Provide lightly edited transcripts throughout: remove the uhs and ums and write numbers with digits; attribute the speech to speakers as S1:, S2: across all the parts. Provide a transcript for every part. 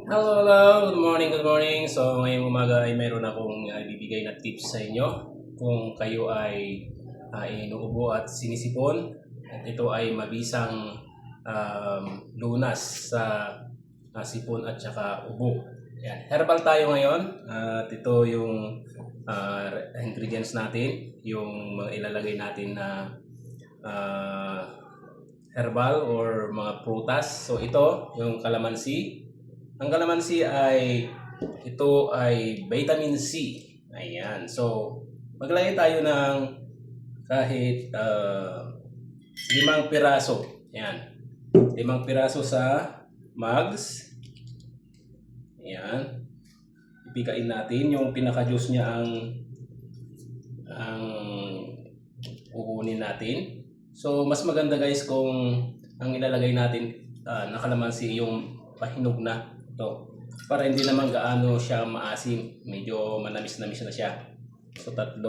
S1: Hello, hello. Good morning, good morning. So, ngayong umaga ay mayroon akong ibibigay na tips sa inyo kung kayo ay inuubo at sinisipon. At ito ay mabisang lunas sa sipon at saka ubo. Yan. Herbal tayo ngayon. At ito yung ingredients natin. Yung mga ilalagay natin na herbal or mga prutas. So, ito yung kalamansi. Ang kalamansi ito ay vitamin C. Ayan. So, maglagay tayo ng kahit 5 piraso. Ayan. 5 piraso sa mugs. Ayan. Ipikain natin. Yung pinaka-juice niya ang kukunin natin. So, mas maganda guys kung ang ilalagay natin na kalamansi yung pahinog na. Ito, para hindi naman gaano siya maasim, medyo manamis-namis na siya. So 3,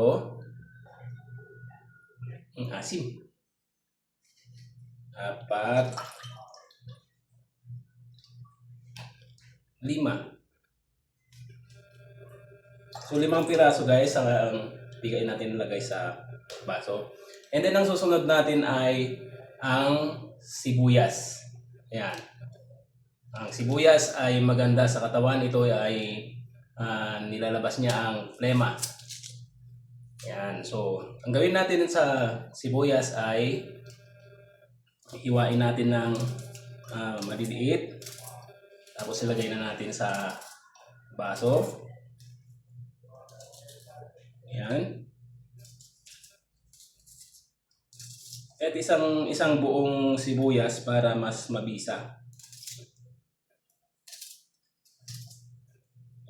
S1: ang asim. 4, 5. So 5 piraso guys ang bigay natin nilagay sa baso. And then ang susunod natin ay ang sibuyas. Ayan. Ang sibuyas ay maganda sa katawan. Ito ay nilalabas niya ang plema. Yan. So, ang gawin natin sa sibuyas ay hiwain natin ng maliliit. Tapos ilagay na natin sa baso. Yan. At isang buong sibuyas para mas mabisa.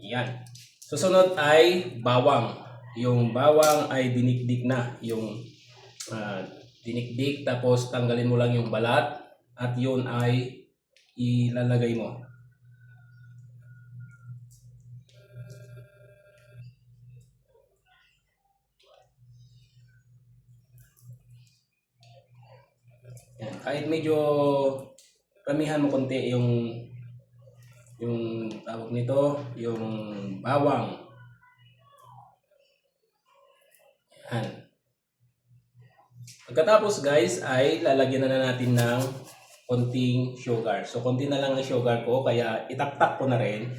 S1: Yan. Susunod ay bawang. Yung bawang ay dinikdik na. Yung dinikdik tapos tanggalin mo lang yung balat at yun ay ilalagay mo. Yan. Kahit medyo ramihan mo konti yung tawag nito, yung bawang. Yan. Pagkatapos guys ay lalagyan na natin ng konting sugar. So konti na lang ang sugar ko kaya itaktak ko na rin.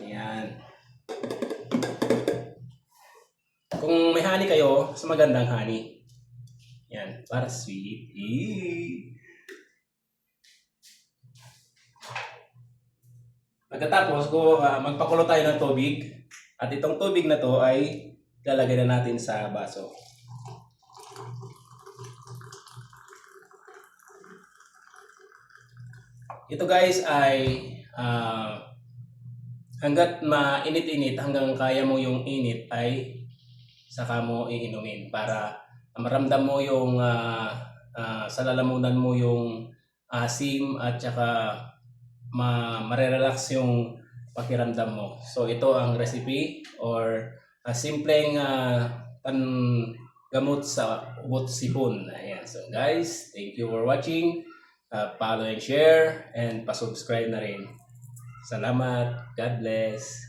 S1: Ayan. Kung may honey kayo, mas magandang honey. Yan, para sweet. Pagkatapos, magpakulo tayo ng tubig. At itong tubig na to ay lalagay na natin sa baso. Ito guys ay hanggat mainit-init, hanggang kaya mo yung init ay saka mo iinumin para maramdam mo yung sa lalamunan mo yung asim at saka marerelax yung pakiramdam mo. So ito ang recipe or simpleng pangamot sa ubot sipon. Ayan. So guys, thank you for watching. Follow and share and pa-subscribe na rin. Salamat. God bless.